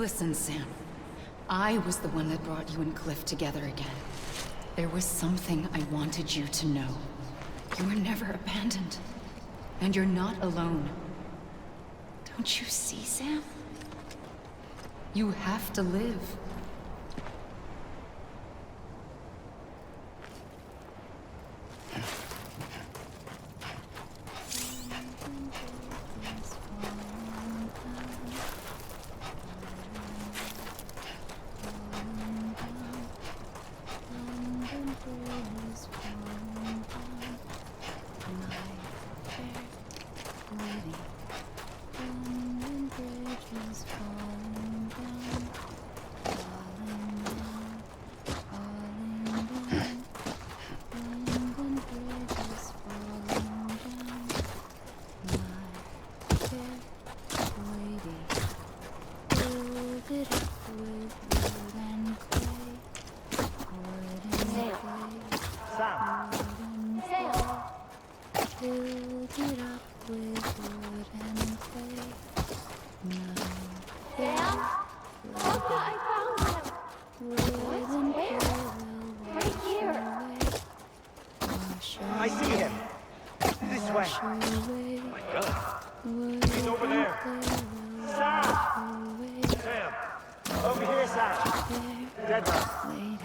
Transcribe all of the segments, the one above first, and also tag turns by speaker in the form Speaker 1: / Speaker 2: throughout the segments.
Speaker 1: Listen, Sam. I was the one that brought you and Cliff together again. There was something I wanted you to know. You were never abandoned. And you're not alone. Don't you see, Sam? You have to live.
Speaker 2: I see him. This way. Oh my God. He's over there. Sam! Sam! Over here, Sam. Dead man.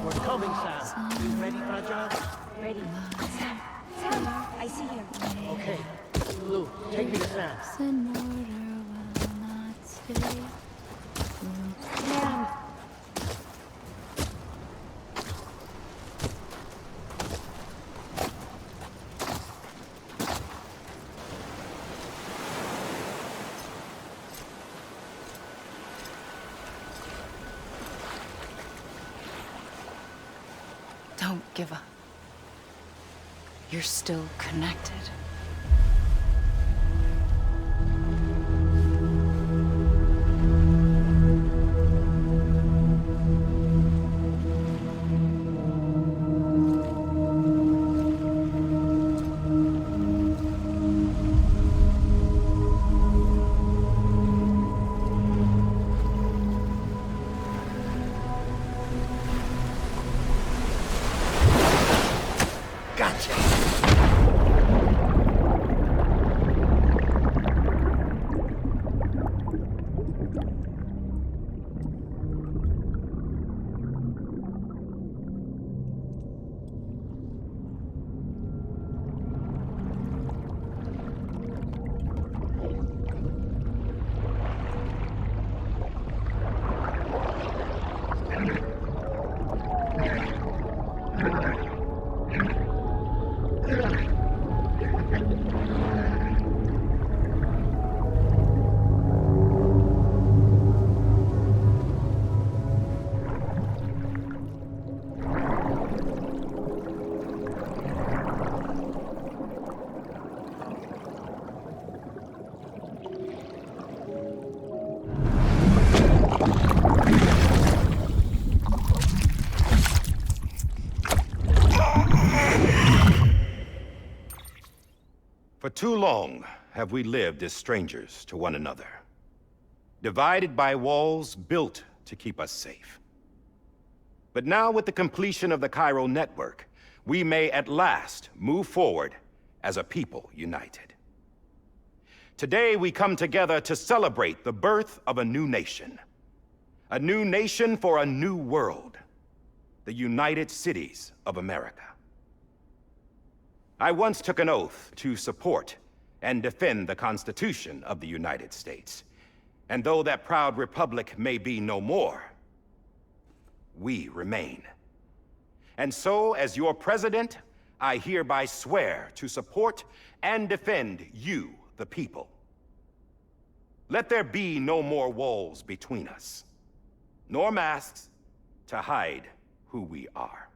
Speaker 2: We're coming, Sam. You ready for a job?
Speaker 3: Ready. Sam, I see him.
Speaker 2: Okay. Lou, take me to Sam.
Speaker 3: Sam.
Speaker 1: Don't give up. You're still connected.
Speaker 4: For too long have we lived as strangers to one another, divided by walls built to keep us safe. But now, with the completion of the Chiral network, we may at last move forward as a people united. Today, we come together to celebrate the birth of a new nation. A new nation for a new world. The United Cities of America. I once took an oath to support and defend the Constitution of the United States. And though that proud republic may be no more, we remain. And so, as your president, I hereby swear to support and defend you, the people. Let there be no more walls between us, nor masks to hide who we are.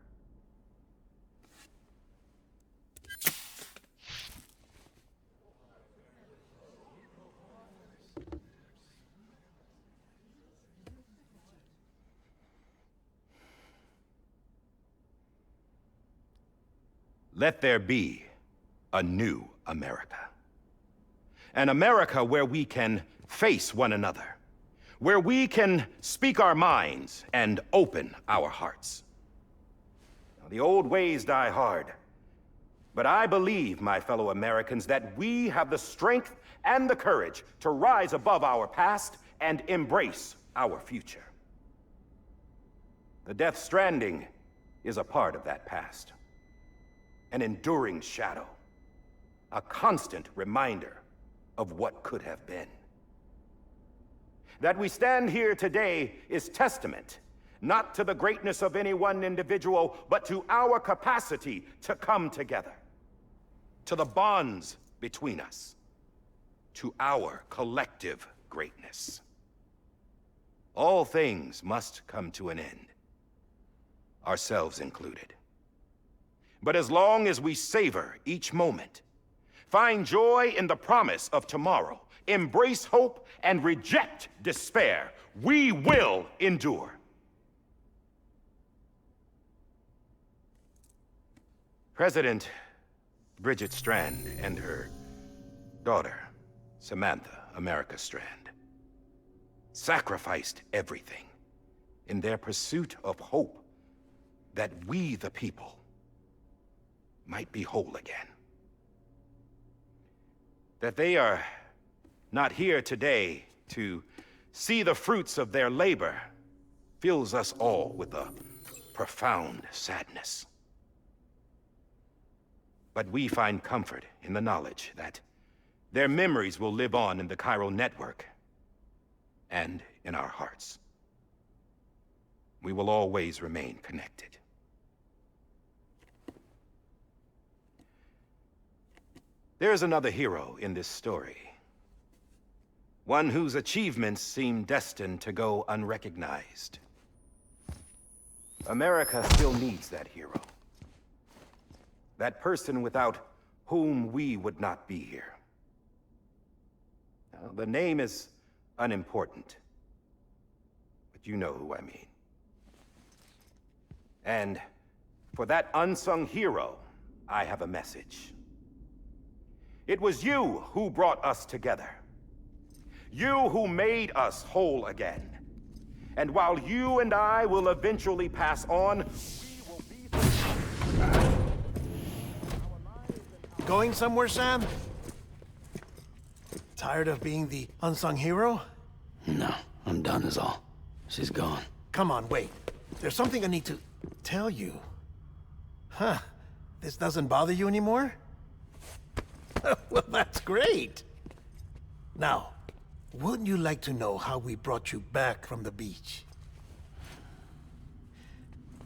Speaker 4: let there be a new America. An America where we can face one another, where we can speak our minds and open our hearts. Now, the old ways die hard, but I believe, my fellow Americans, that we have the strength and the courage to rise above our past and embrace our future. The Death Stranding is a part of that past. An enduring shadow. A constant reminder of what could have been. That we stand here today is testament, not to the greatness of any one individual, but to our capacity to come together. To the bonds between us. To our collective greatness. All things must come to an end. Ourselves included. But as long as we savor each moment, find joy in the promise of tomorrow, embrace hope, and reject despair, we will endure. President Bridget Strand and her daughter, Samantha America Strand, sacrificed everything in their pursuit of hope that we, the people, might be whole again. That they are not here today to see the fruits of their labor fills us all with a profound sadness. But we find comfort in the knowledge that their memories will live on in the chiral network and in our hearts. We will always remain connected. There's another hero in this story. One whose achievements seem destined to go unrecognized. America still needs that hero. That person without whom we would not be here. Now, the name is unimportant, but you know who I mean. And for that unsung hero, I have a message. It was you who brought us together. You who made us whole again. And while you and I will eventually pass on, we will be...
Speaker 5: Going somewhere, Sam? Tired of being the unsung hero?
Speaker 6: No, I'm done is all. She's gone.
Speaker 5: Come on, wait. There's something I need to tell you. Huh. This doesn't bother you anymore? Well, that's great. Now, wouldn't you like to know how we brought you back from the beach?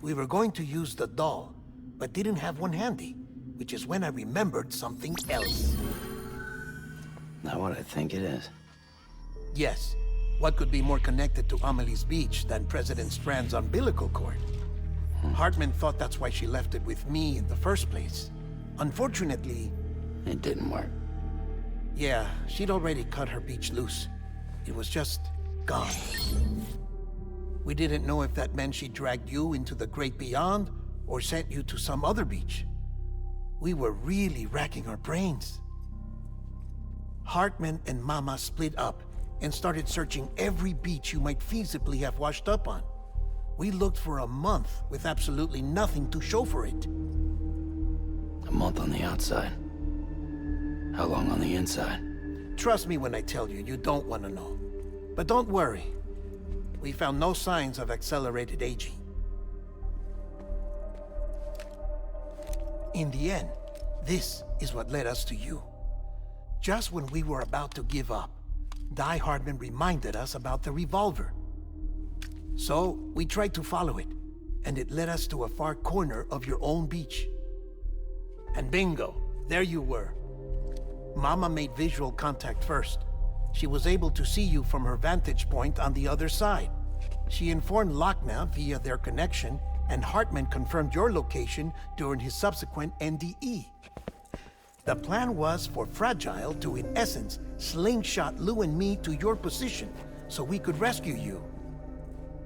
Speaker 5: We were going to use the doll, but didn't have one handy, which is when I remembered something else.
Speaker 6: Not what I think it is.
Speaker 5: Yes. What could be more connected to Amelie's beach than President Strand's umbilical cord? Hartman thought that's why she left it with me in the first place. Unfortunately...
Speaker 6: It didn't work.
Speaker 5: Yeah, she'd already cut her beach loose. It was just gone. We didn't know if that meant she dragged you into the great beyond, or sent you to some other beach. We were really racking our brains. Hartman and Mama split up and started searching every beach you might feasibly have washed up on. We looked for a month with absolutely nothing to show for it.
Speaker 6: A month on the outside. How long on the inside?
Speaker 5: Trust me when I tell you, you don't want to know. But don't worry. We found no signs of accelerated aging. In the end, this is what led us to you. Just when we were about to give up, Die Hartman reminded us about the revolver. So, we tried to follow it, and it led us to a far corner of your own beach. And bingo, there you were. Mama made visual contact first. She was able to see you from her vantage point on the other side. She informed Lochna via their connection, and Hartman confirmed your location during his subsequent NDE. The plan was for Fragile to, in essence, slingshot Lou and me to your position so we could rescue you.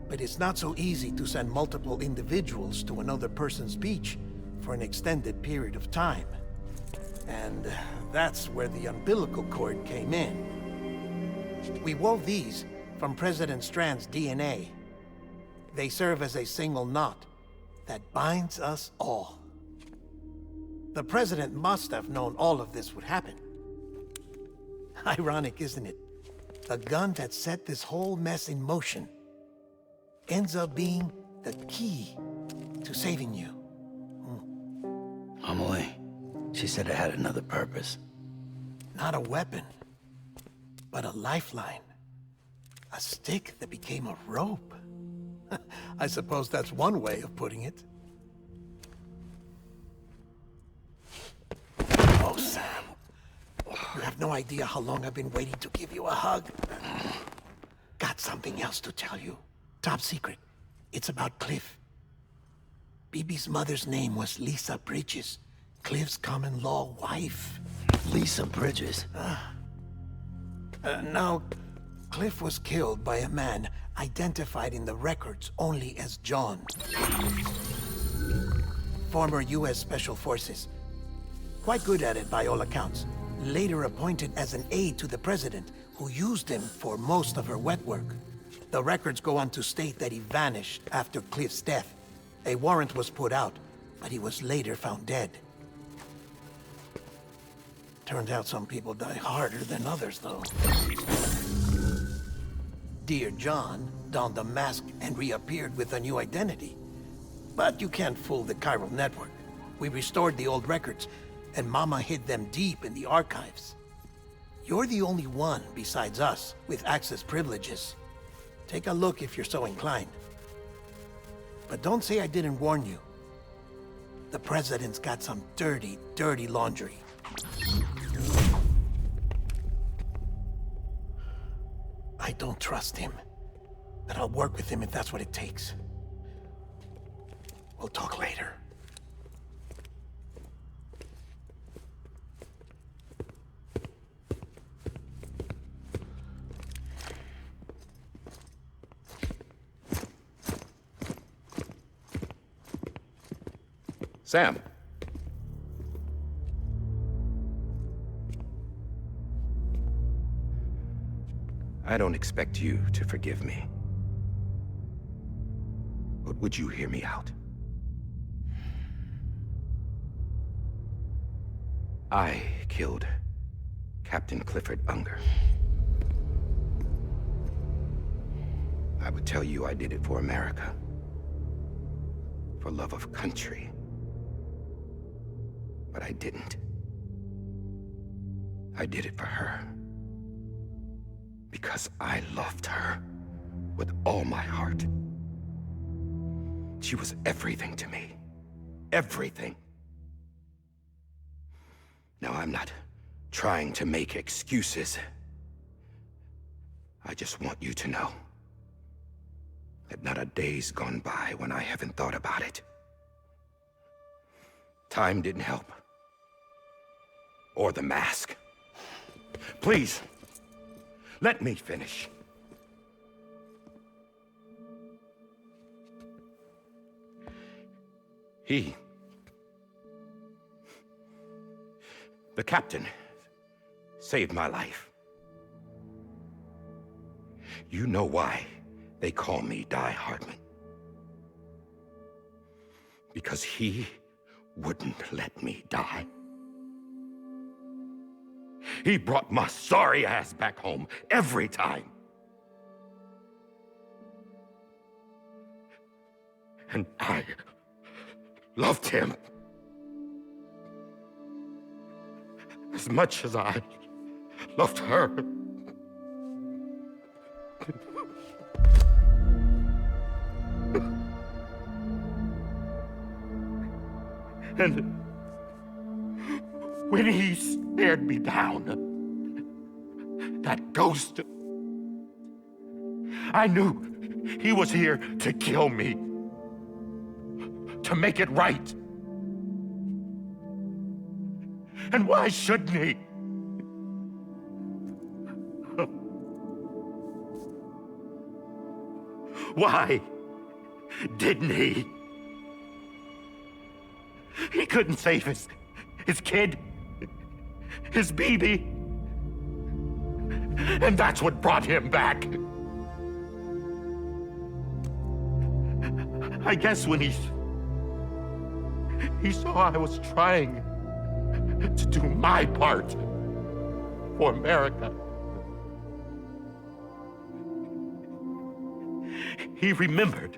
Speaker 5: But it's not so easy to send multiple individuals to another person's beach, for an extended period of time. And that's where the umbilical cord came in. We wove these from President Strand's DNA. They serve as a single knot that binds us all. The President must have known all of this would happen. Ironic, isn't it? The gun that set this whole mess in motion ends up being the key to saving you.
Speaker 6: Amelie, she said it had another purpose.
Speaker 5: Not a weapon, but a lifeline. A stick that became a rope. I suppose that's one way of putting it. Oh, Sam. You have no idea how long I've been waiting to give you a hug. Got something else to tell you. Top secret. It's about Cliff. BB's mother's name was Lisa Bridges, Cliff's common-law wife.
Speaker 6: Lisa Bridges?
Speaker 5: Now, Cliff was killed by a man identified in the records only as John. Former U.S. Special Forces. Quite good at it by all accounts. Later appointed as an aide to the president, who used him for most of her wet work. The records go on to state that he vanished after Cliff's death. A warrant was put out, but he was later found dead. Turns out some people die harder than others, though. Dear John donned a mask and reappeared with a new identity. But you can't fool the chiral network. We restored the old records, and Mama hid them deep in the archives. You're the only one besides us with access privileges. Take a look if you're so inclined. But don't say I didn't warn you. The president's got some dirty, dirty laundry. I don't trust him, but I'll work with him if that's what it takes. We'll talk later.
Speaker 4: Sam. I don't expect you to forgive me. But would you hear me out? I killed Captain Clifford Unger. I would tell you I did it for America. For love of country. But I didn't. I did it for her. Because I loved her with all my heart. She was everything to me. Everything. Now, I'm not trying to make excuses. I just want you to know that not a day's gone by when I haven't thought about it. Time didn't help. Or the mask. Please, let me finish. The captain, saved my life. You know why they call me Die Hardman. Because he wouldn't let me die. He brought my sorry ass back home every time. And I loved him as much as I loved her. And when he stared me down, that ghost, I knew he was here to kill me, to make it right. And why shouldn't he? Why didn't he? He couldn't save his kid, his baby. And that's what brought him back. I guess when he saw I was trying to do my part for America, he remembered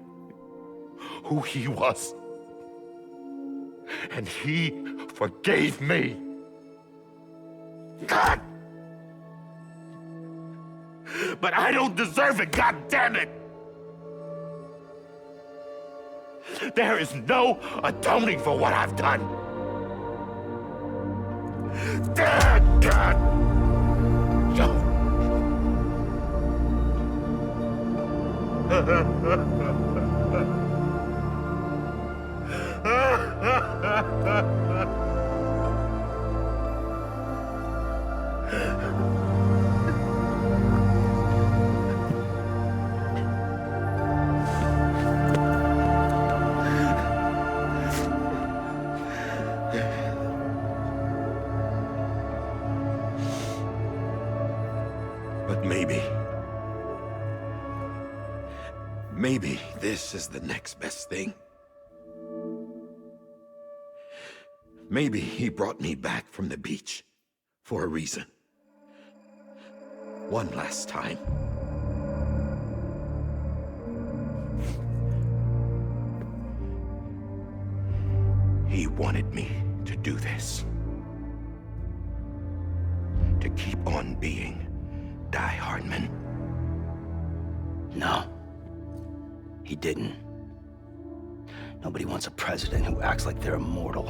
Speaker 4: who he was. And he forgave me. God! But I don't deserve it, God damn it! There is no atoning for what I've done. God! But maybe this is the next best thing. Maybe he brought me back from the beach for a reason. One last time. He wanted me to do this. To keep on being Die Hardman.
Speaker 6: No. He didn't. Nobody wants a president who acts like they're immortal.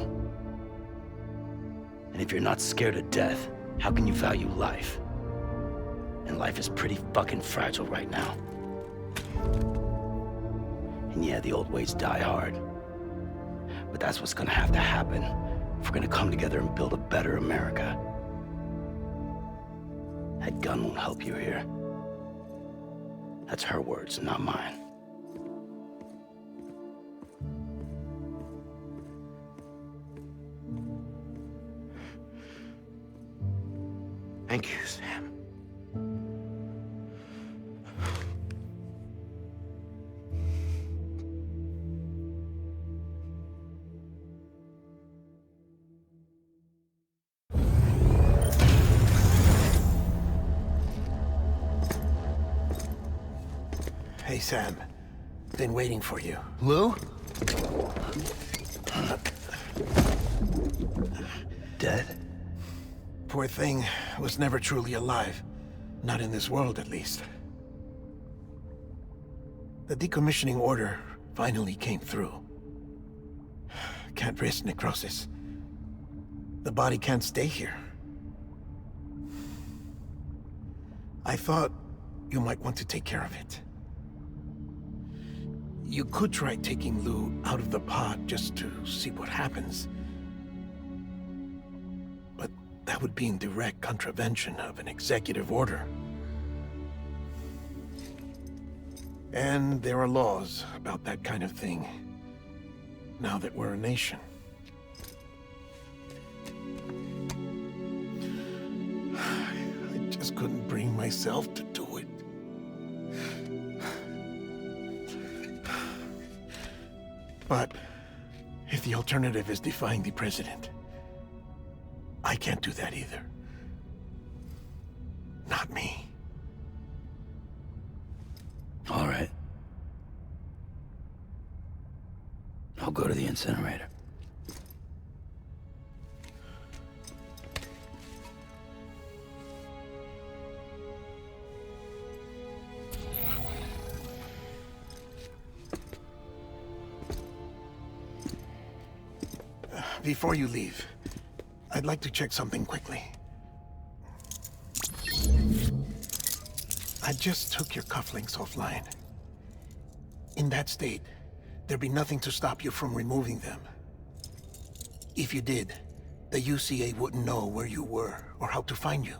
Speaker 6: And if you're not scared of death, how can you value life? And life is pretty fucking fragile right now. And yeah, the old ways die hard. But that's what's gonna have to happen if we're gonna come together and build a better America. That gun won't help you here. That's her words, not mine.
Speaker 4: Thank you, Sam.
Speaker 5: Hey, Sam. Been waiting for you.
Speaker 6: Lou? Dead?
Speaker 5: Poor thing was never truly alive. Not in this world, at least. The decommissioning order finally came through. Can't risk necrosis. The body can't stay here. I thought you might want to take care of it. You could try taking Lou out of the pod just to see what happens. But that would be in direct contravention of an executive order. And there are laws about that kind of thing, now that we're a nation. I just couldn't bring myself to do it. But if the alternative is defying the president, I can't do that either. Not me.
Speaker 6: All right. I'll go to the incinerator.
Speaker 5: Before you leave, I'd like to check something quickly. I just took your cufflinks offline. In that state, there'd be nothing to stop you from removing them. If you did, the UCA wouldn't know where you were or how to find you.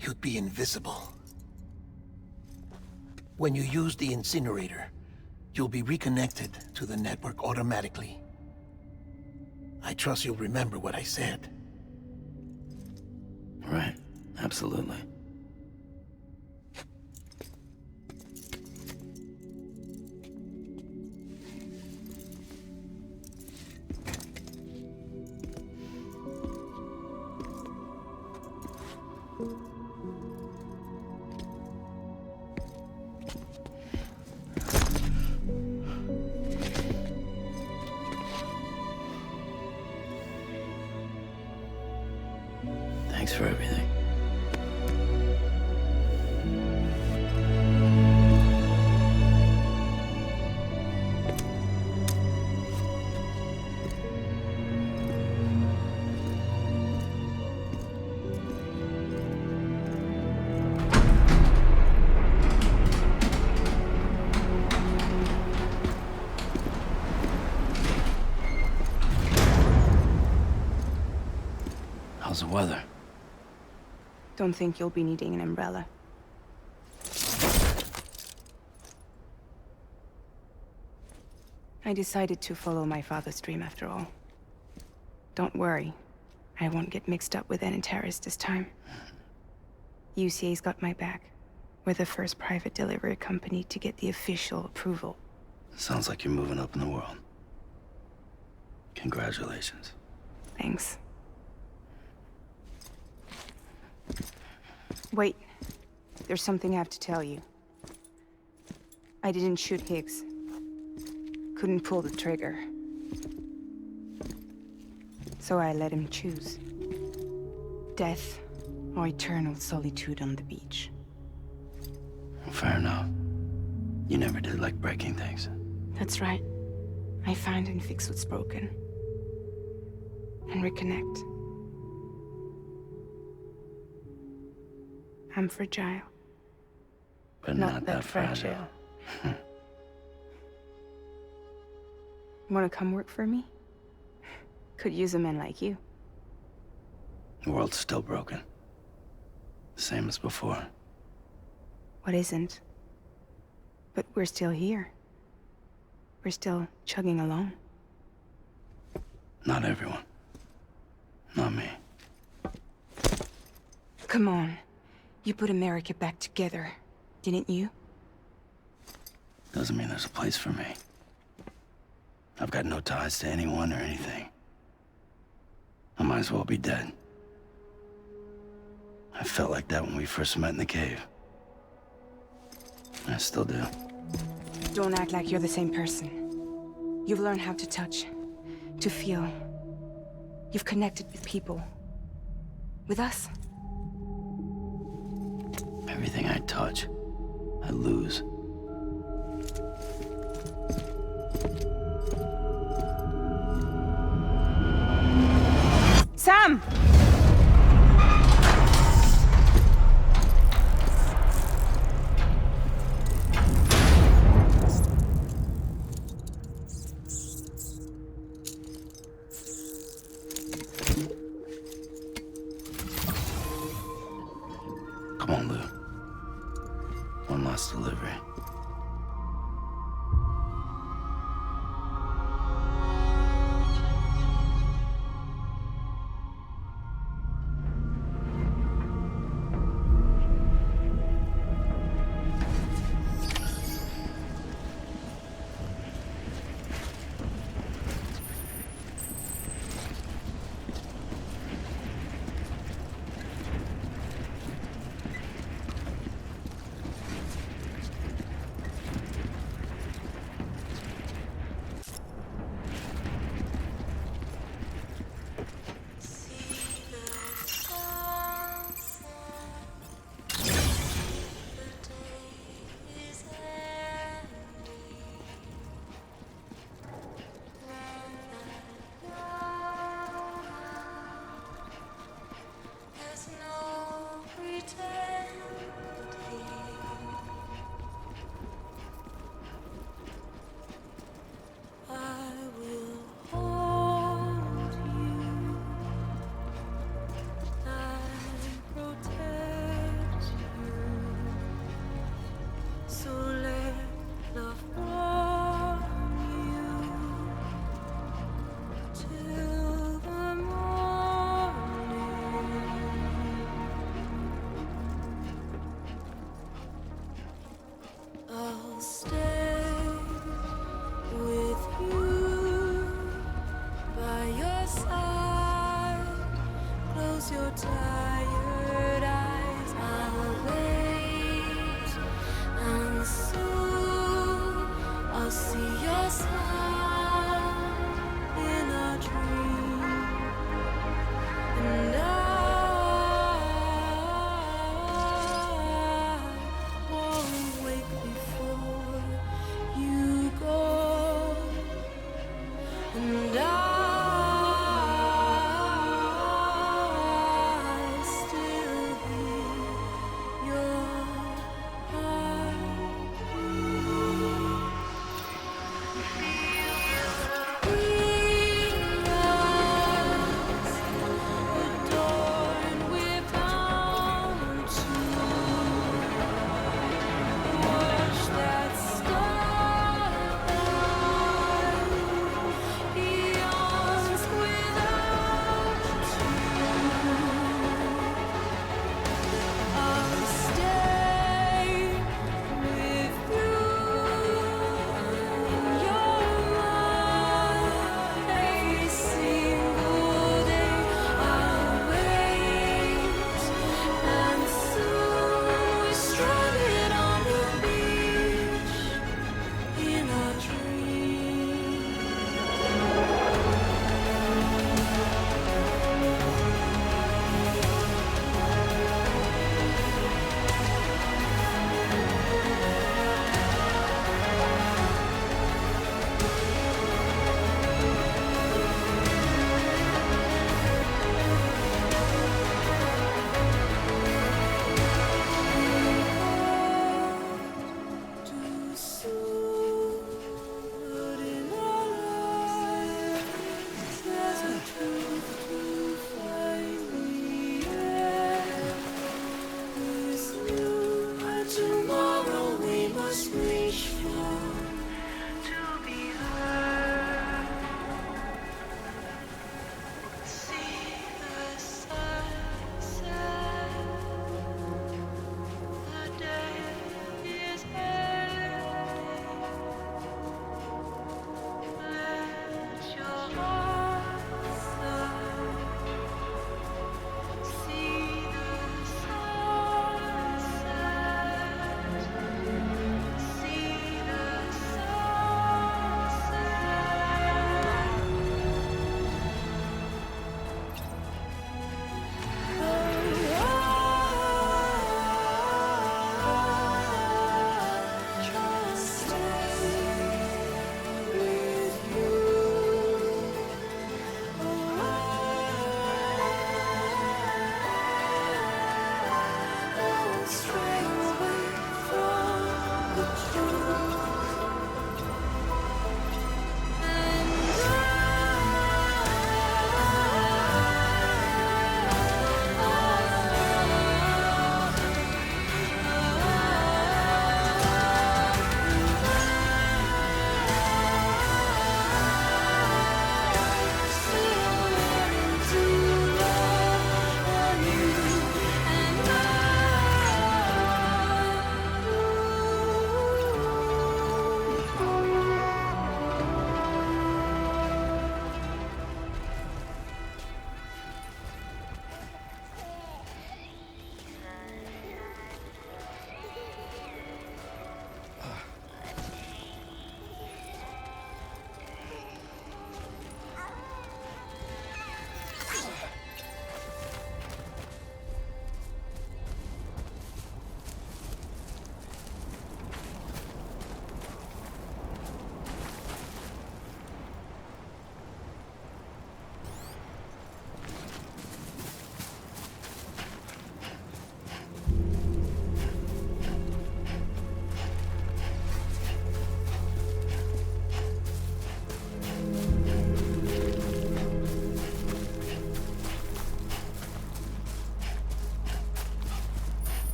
Speaker 5: You'd be invisible. When you use the incinerator, you'll be reconnected to the network automatically. I trust you'll remember what I said.
Speaker 6: Right. Absolutely. Thanks for everything. How's the weather?
Speaker 2: Don't think you'll be needing an umbrella. I decided to follow my father's dream after all. Don't worry. I won't get mixed up with any terrorists this time. UCA's got my back. We're the first private delivery company to get the official approval.
Speaker 6: Sounds like you're moving up in the world. Congratulations.
Speaker 2: Thanks. Wait. There's something I have to tell you. I didn't shoot Higgs. Couldn't pull the trigger. So I let him choose. Death or eternal solitude on the beach.
Speaker 6: Fair enough. You never did like breaking things.
Speaker 2: That's right. I find and fix what's broken. And reconnect. I'm fragile.
Speaker 6: But not that fragile.
Speaker 2: Wanna come work for me? Could use a man like you.
Speaker 6: The world's still broken. Same as before.
Speaker 2: What isn't? But we're still here. We're still chugging along.
Speaker 6: Not everyone. Not me.
Speaker 2: Come on. You put America back together, didn't you?
Speaker 6: Doesn't mean there's a place for me. I've got no ties to anyone or anything. I might as well be dead. I felt like that when we first met in the cave. I still do.
Speaker 2: Don't act like you're the same person. You've learned how to touch, to feel. You've connected with people. With us.
Speaker 6: Everything I touch, I lose.
Speaker 2: Sam!
Speaker 6: Come on, Lou. One last delivery.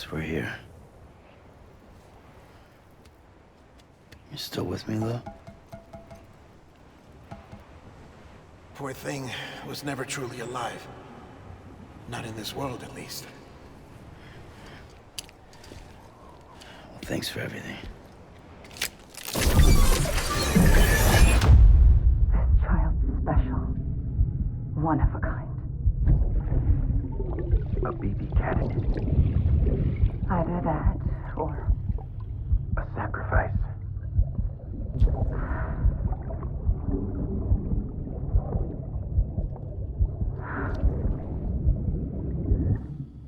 Speaker 6: guess we're here. You still with me, Lou?
Speaker 5: Poor thing was never truly alive. Not in this world, at least.
Speaker 6: Well, thanks for everything.
Speaker 1: Child's special. One of a kind.
Speaker 7: A BB candidate.
Speaker 1: Either that, or
Speaker 7: A sacrifice.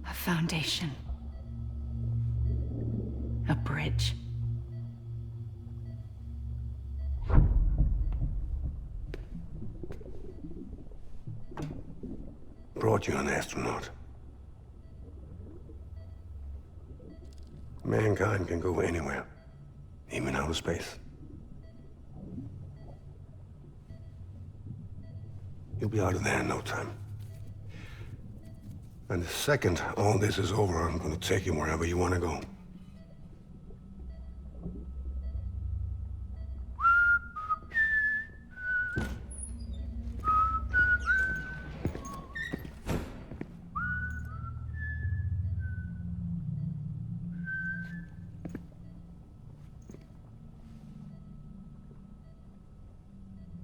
Speaker 1: a foundation. A bridge.
Speaker 8: Brought you an astronaut. Mankind can go anywhere, even outer space. You'll be out of there in no time. And the second all this is over, I'm gonna take you wherever you want to go.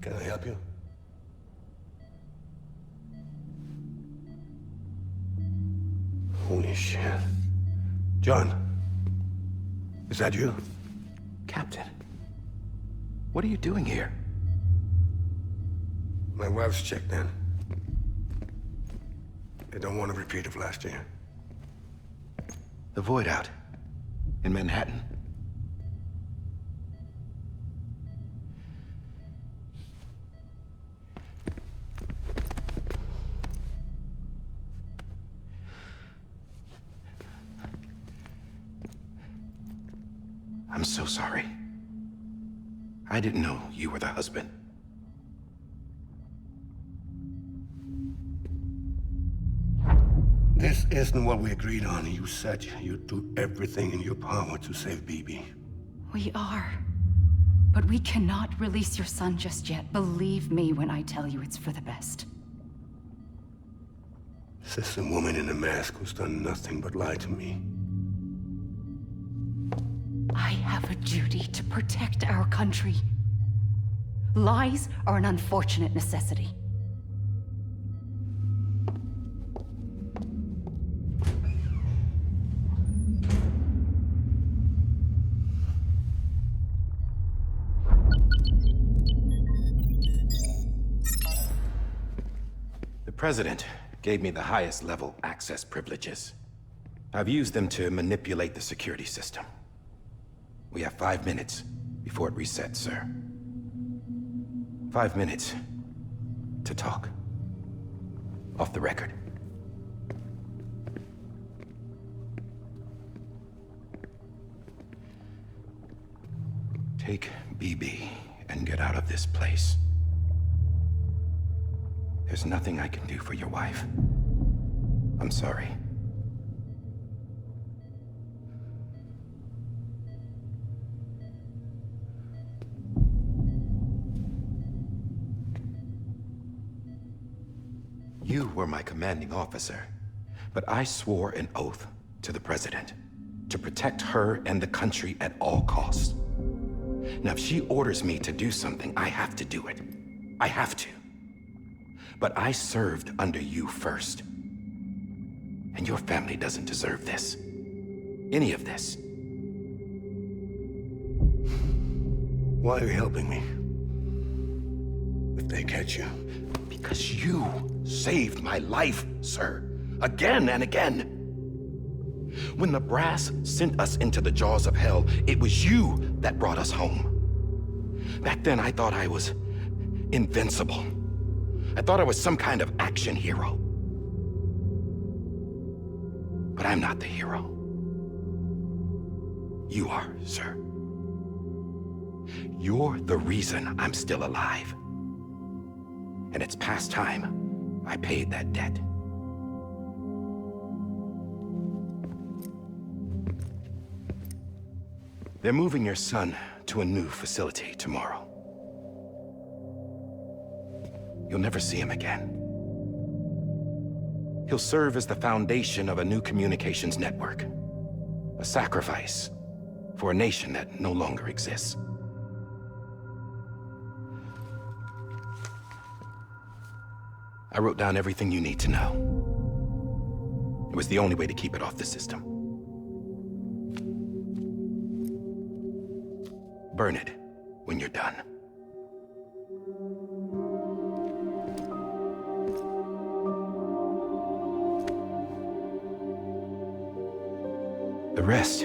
Speaker 8: Can I help you? Holy shit. John, is that you?
Speaker 7: Captain, what are you doing here?
Speaker 8: My wife's checked in. They don't want a repeat of last year.
Speaker 7: The Void out. In Manhattan. I'm so sorry. I didn't know you were the husband.
Speaker 8: This isn't what we agreed on. You said you'd do everything in your power to save BB.
Speaker 1: We are. But we cannot release your son just yet. Believe me when I tell you it's for the best.
Speaker 8: This is a woman in a mask who's done nothing but lie to me.
Speaker 1: I have a duty to protect our country. Lies are an unfortunate necessity.
Speaker 4: The President gave me the highest level access privileges. I've used them to manipulate the security system. We have 5 minutes before it resets, sir. 5 minutes to talk. Off the record. Take BB and get out of this place. There's nothing I can do for your wife. I'm sorry. You were my commanding officer, but I swore an oath to the President to protect her and the country at all costs. Now, if she orders me to do something, I have to do it. I have to. But I served under you first. And your family doesn't deserve this. Any of this.
Speaker 8: Why are you helping me? If they catch you.
Speaker 4: Because you saved my life, sir. Again and again. When the brass sent us into the jaws of hell, it was you that brought us home. Back then, I thought I was invincible. I thought I was some kind of action hero. But I'm not the hero. You are, sir. You're the reason I'm still alive. And it's past time I paid that debt. They're moving your son to a new facility tomorrow. You'll never see him again. He'll serve as the foundation of a new communications network. A sacrifice for a nation that no longer exists. I wrote down everything you need to know. It was the only way to keep it off the system. Burn it when you're done. The rest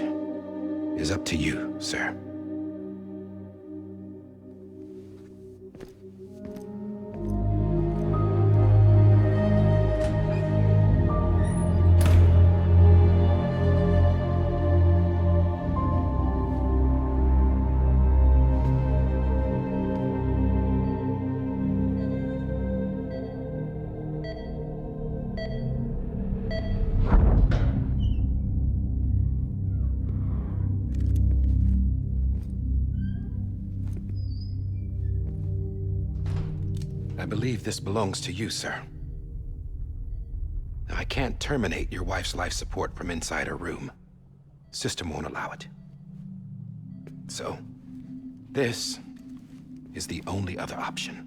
Speaker 4: is up to you, sir. I believe this belongs to you, sir. I can't terminate your wife's life support from inside her room. System won't allow it. So, this is the only other option.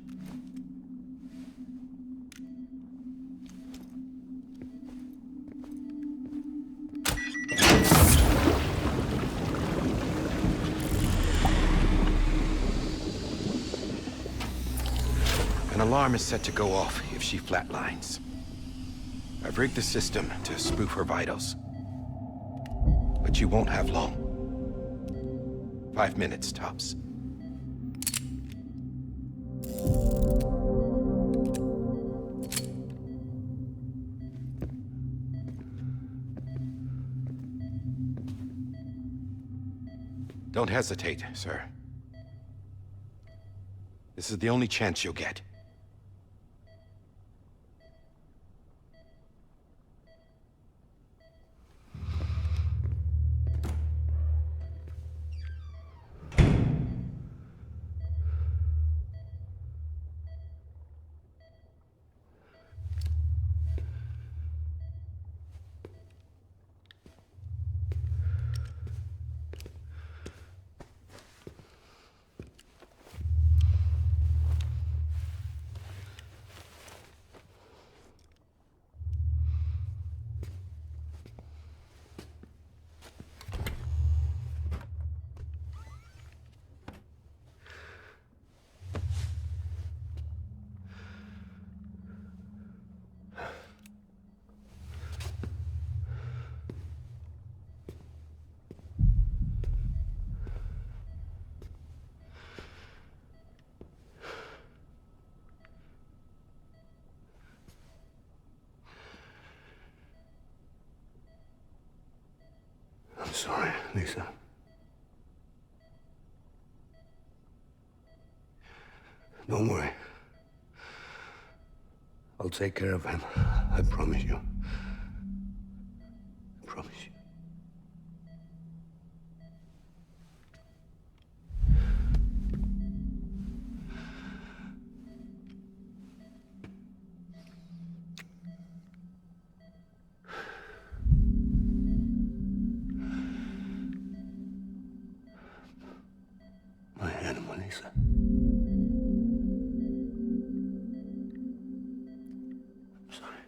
Speaker 4: An alarm is set to go off if she flatlines. I've rigged the system to spoof her vitals. But you won't have long. 5 minutes, tops. Don't hesitate, sir. This is the only chance you'll get.
Speaker 8: I'm sorry, Lisa. Don't worry. I'll take care of him. I promise you. I promise you. My animal, Lisa. I'm sorry.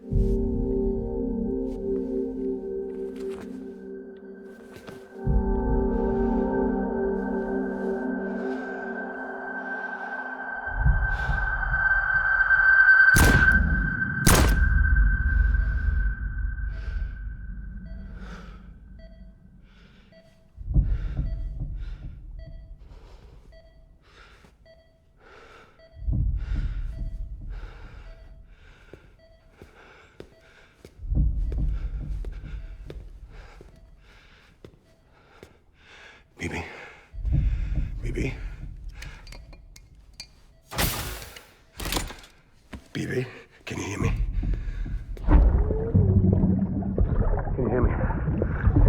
Speaker 8: Bibi. Bibi. Bibi, can you hear me? Can you hear me?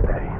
Speaker 8: Steady.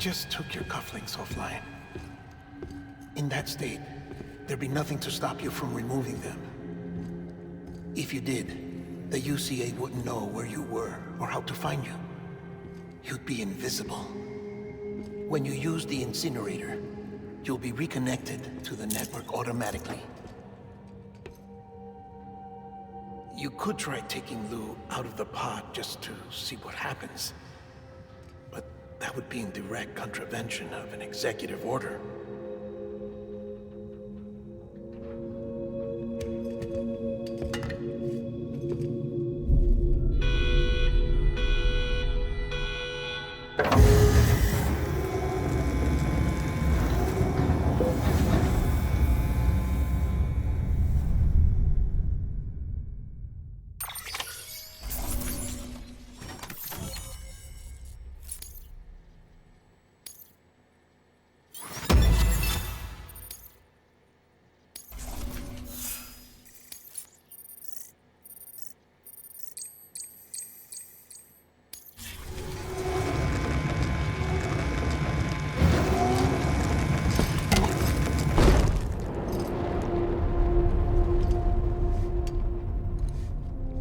Speaker 5: just took your cufflinks offline. In that state, there'd be nothing to stop you from removing them. If you did, the UCA wouldn't know where you were or how to find you. You'd be invisible. When you use the incinerator, you'll be reconnected to the network automatically. You could try taking Lou out of the pod just to see what happens. But that would be in direct contravention of an executive order.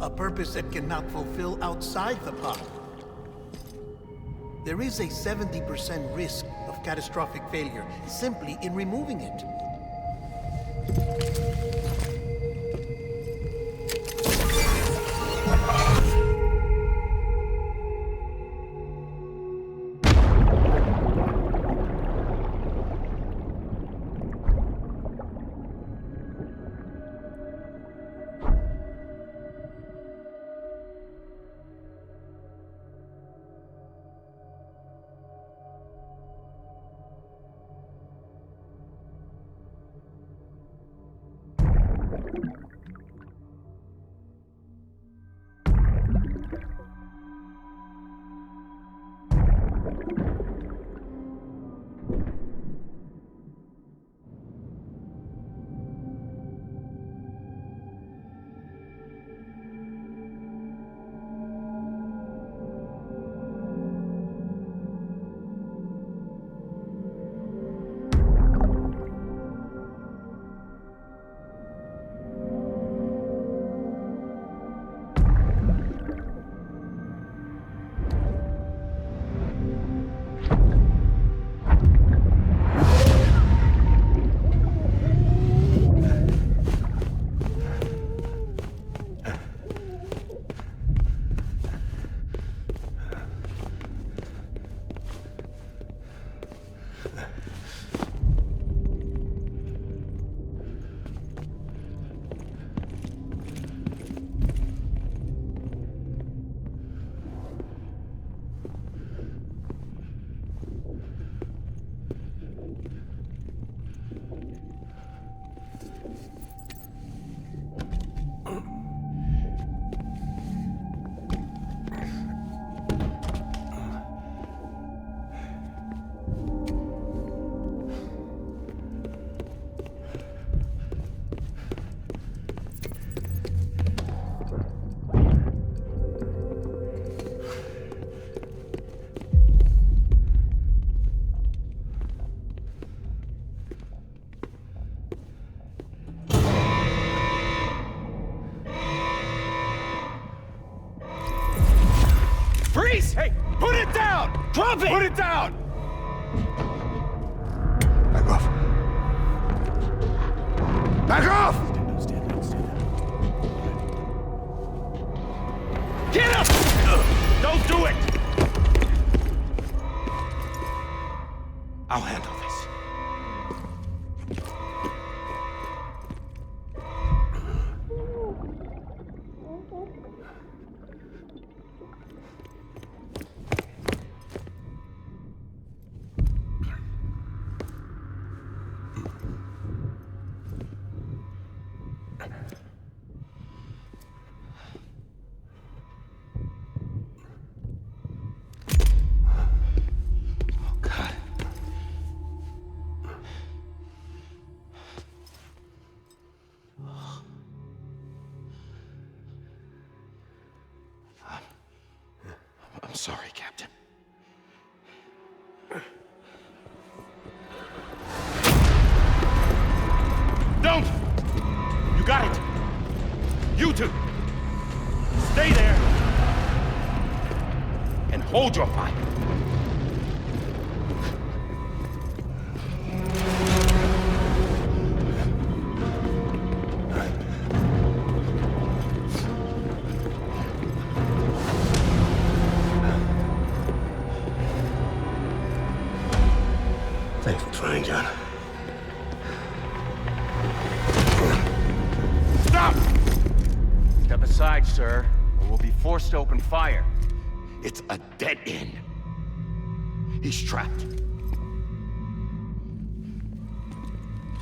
Speaker 5: A purpose that cannot fulfill outside the pod. There is a 70% risk of catastrophic failure simply in removing it.
Speaker 4: Hey, put it down! Drop it! Put it down!
Speaker 8: Back off. Back off!
Speaker 4: Get up! Don't do it! I'll handle this. I'm sorry, Captain. You two! Stay there! And hold your fire.
Speaker 8: Thanks for trying, John.
Speaker 4: Stop!
Speaker 9: Step aside, sir, or we'll be forced to open fire.
Speaker 4: It's a dead end. He's trapped.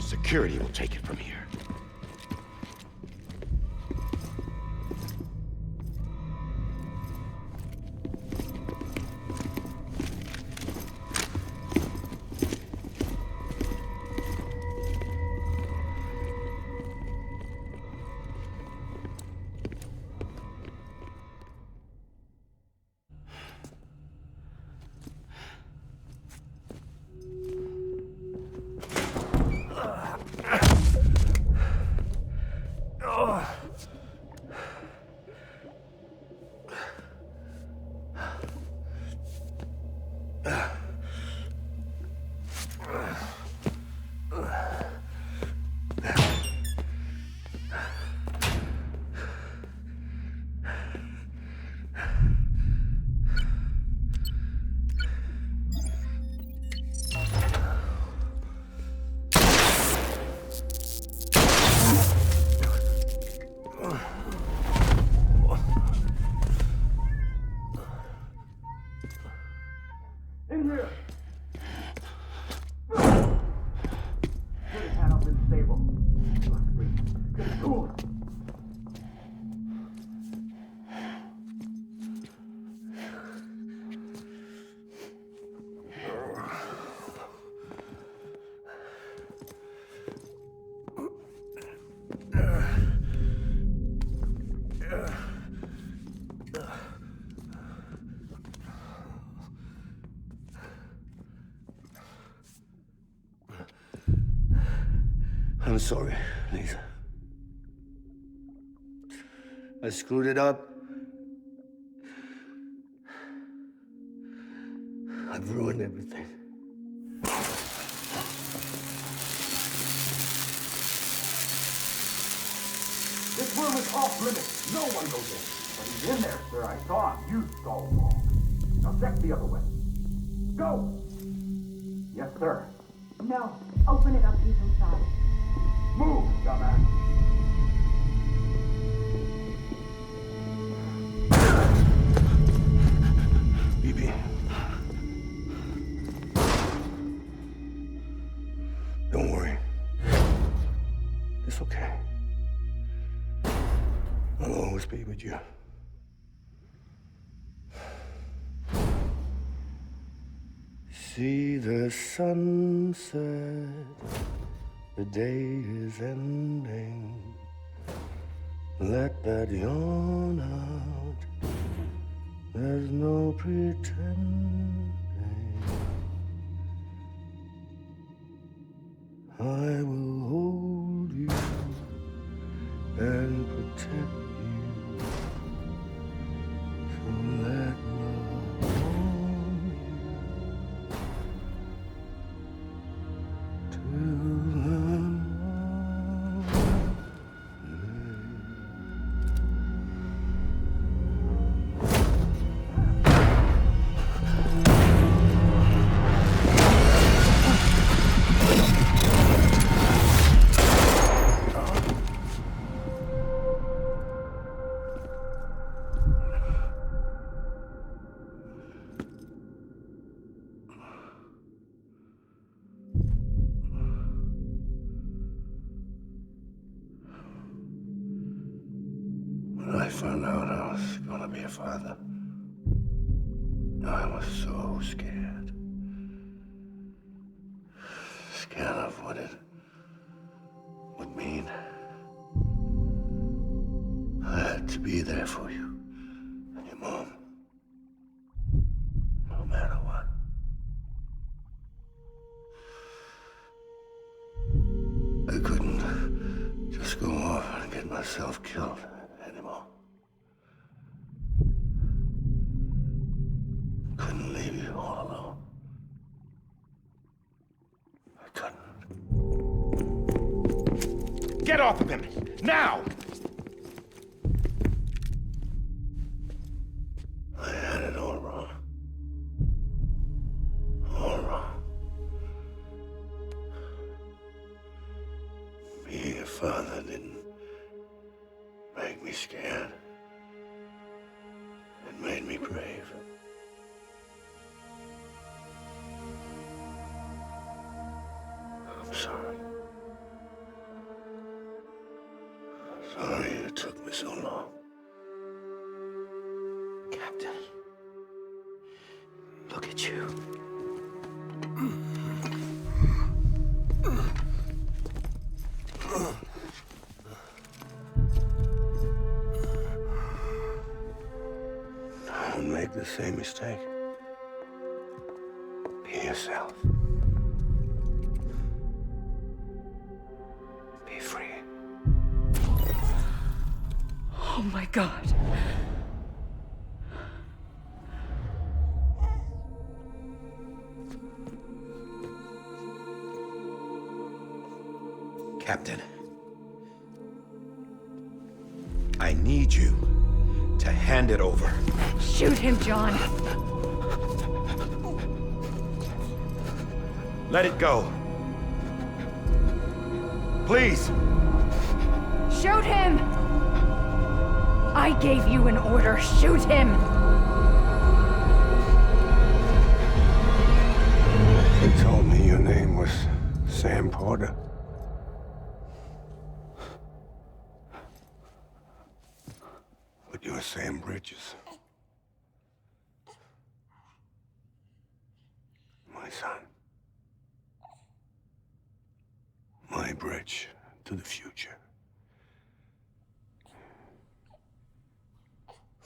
Speaker 4: Security will take it from here.
Speaker 8: I'm sorry, Lisa. I screwed it up. I've ruined everything.
Speaker 9: This room is off limits. No one goes in. But he's in there, sir. I saw him. You stalled long. Now check the other way. Go! Yes, sir.
Speaker 3: No. Open it up. He's inside.
Speaker 9: Move, dumbass.
Speaker 8: BB. Don't worry. It's okay. I'll always be with you. See the sunset, the day is ending. Let that yawn out, there's no pretending. I will hold you and protect you. So let love warm you till the When I found out I was gonna be a father, I was so scared. Scared of what it would mean. I had to be there for you and your mom, no matter what. I couldn't just go off and get myself killed.
Speaker 4: Get off of him! Now!
Speaker 8: I had it all wrong. All wrong. Being a father didn't make me scared. It made me brave. I'm sorry. Sorry it took me so long.
Speaker 6: Captain, look at you.
Speaker 8: Don't make the same mistake. Be yourself. Be free.
Speaker 1: Oh my God.
Speaker 7: Captain, I need you to hand it over.
Speaker 1: Shoot him, John.
Speaker 4: Let it go. Please.
Speaker 1: Shoot him! I gave you an order. Shoot him!
Speaker 8: They told me your name was Sam Porter. But you're Sam Bridges. My son. My bridge to the future.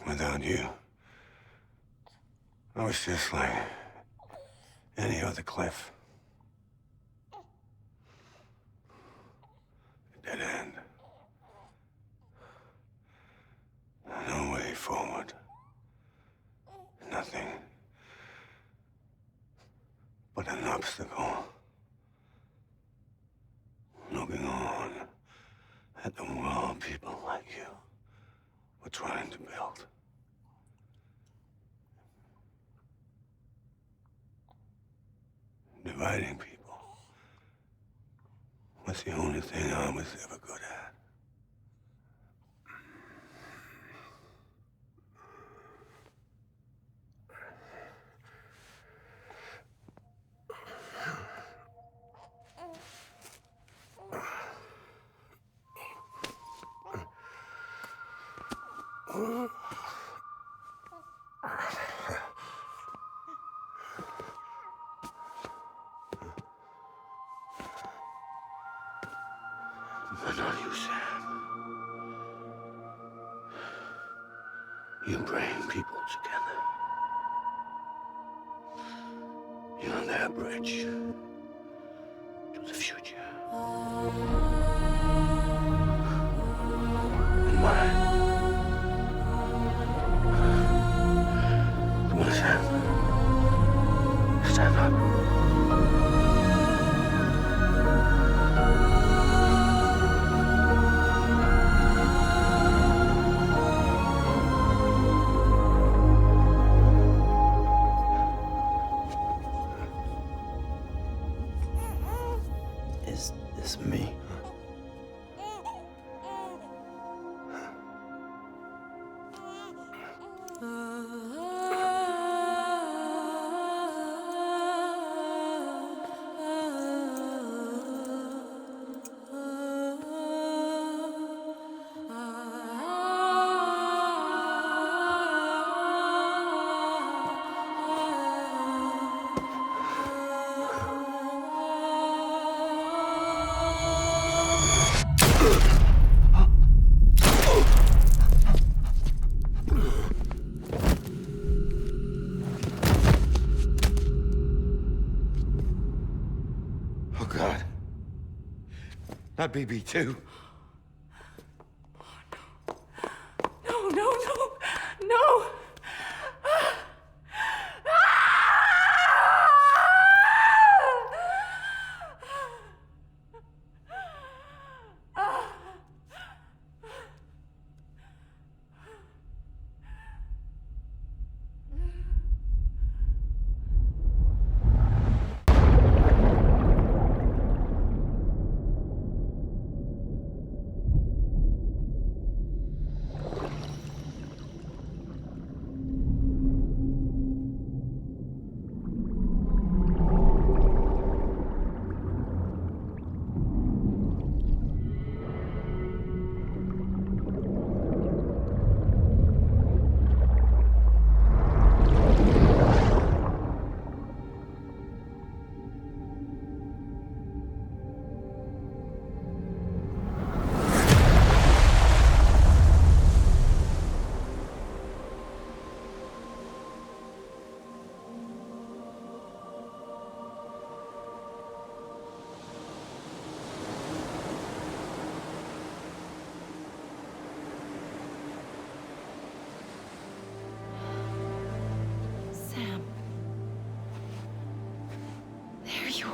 Speaker 8: Without you, I was just like any other Cliff. A dead end. No way forward. Nothing but an obstacle. Looking on at the world people like you were trying to build. Dividing people was the only thing I was ever good at. But not you, Sam. You bring people together. You're their bridge to the future. And mine. Come on, Sam. Stand up.
Speaker 6: Is this me?
Speaker 7: Oh, God. Not BB2.
Speaker 1: No, no, no, no!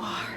Speaker 1: are.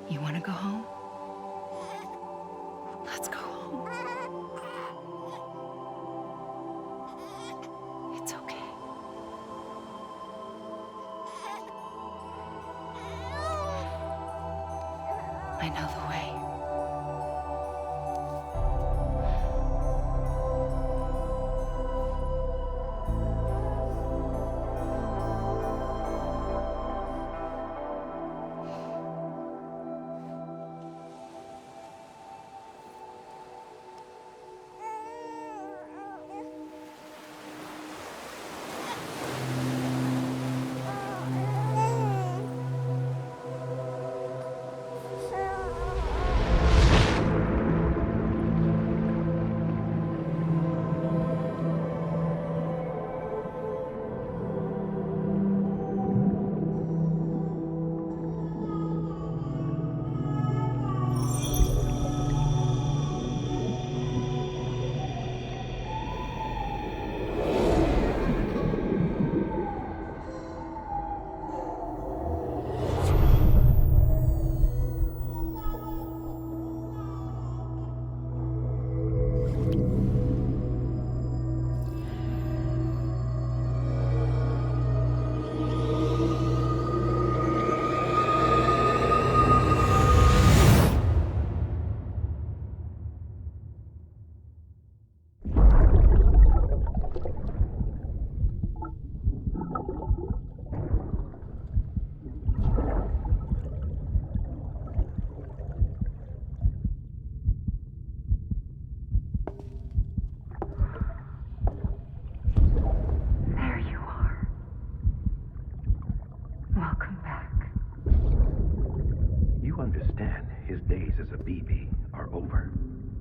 Speaker 1: You want to go home? Let's go home. It's okay. I know the way.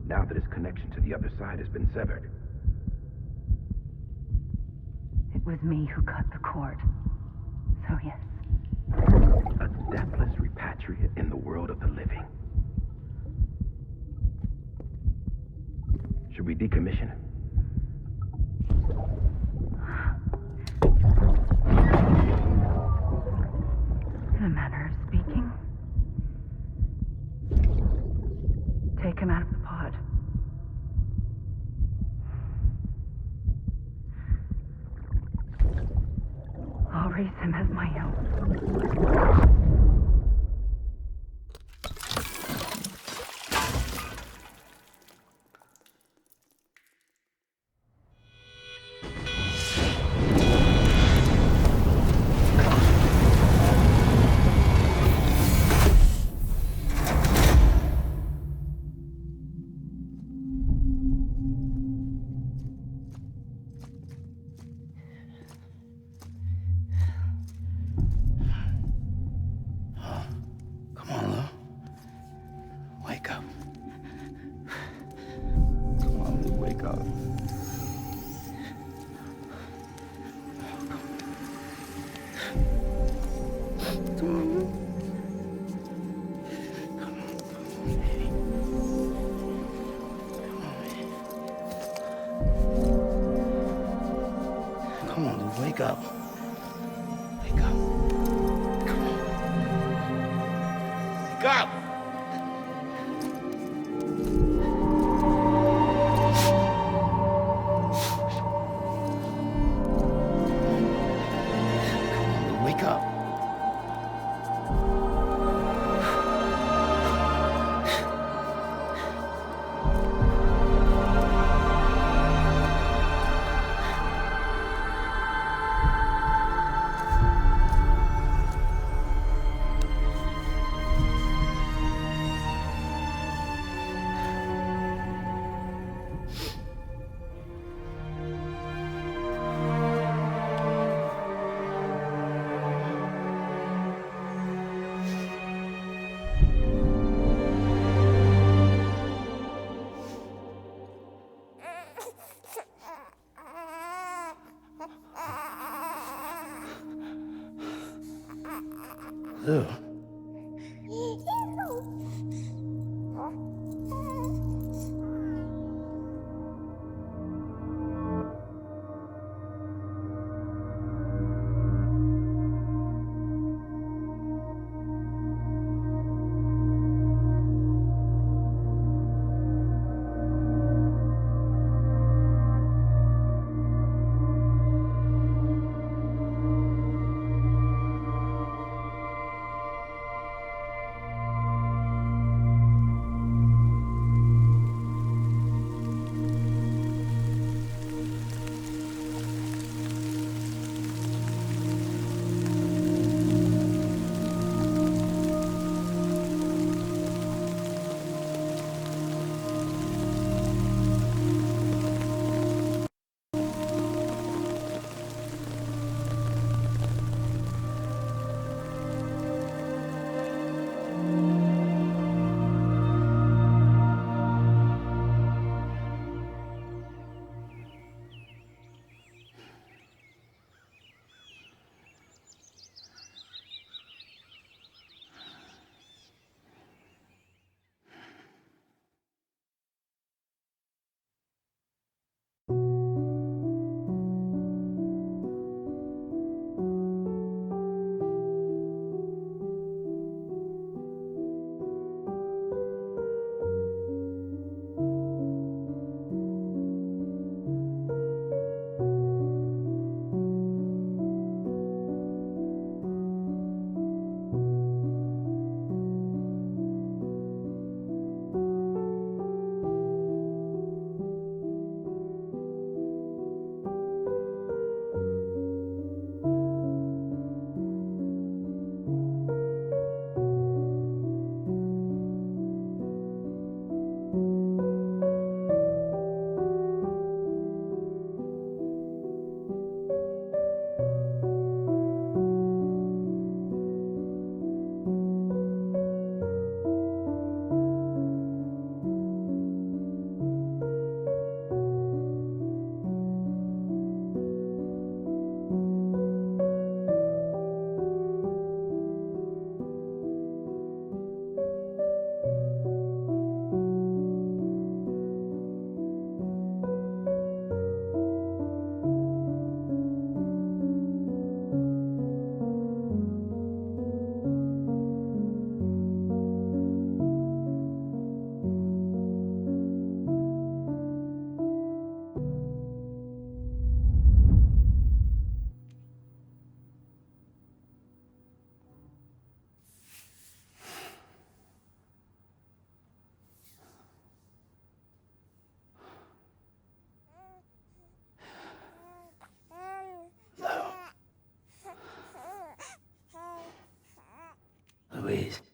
Speaker 4: Now that his connection to the other side has been severed.
Speaker 1: It was me who cut the cord. So yes.
Speaker 4: A deathless repatriate in the world of the living. Should we decommission him?
Speaker 1: In a manner of speaking. Take him out of the pod. I'll raise him as my own.
Speaker 6: Come on, Lou, wake up. Wake up. Come on. Wake up! wake up. Lou. Louise.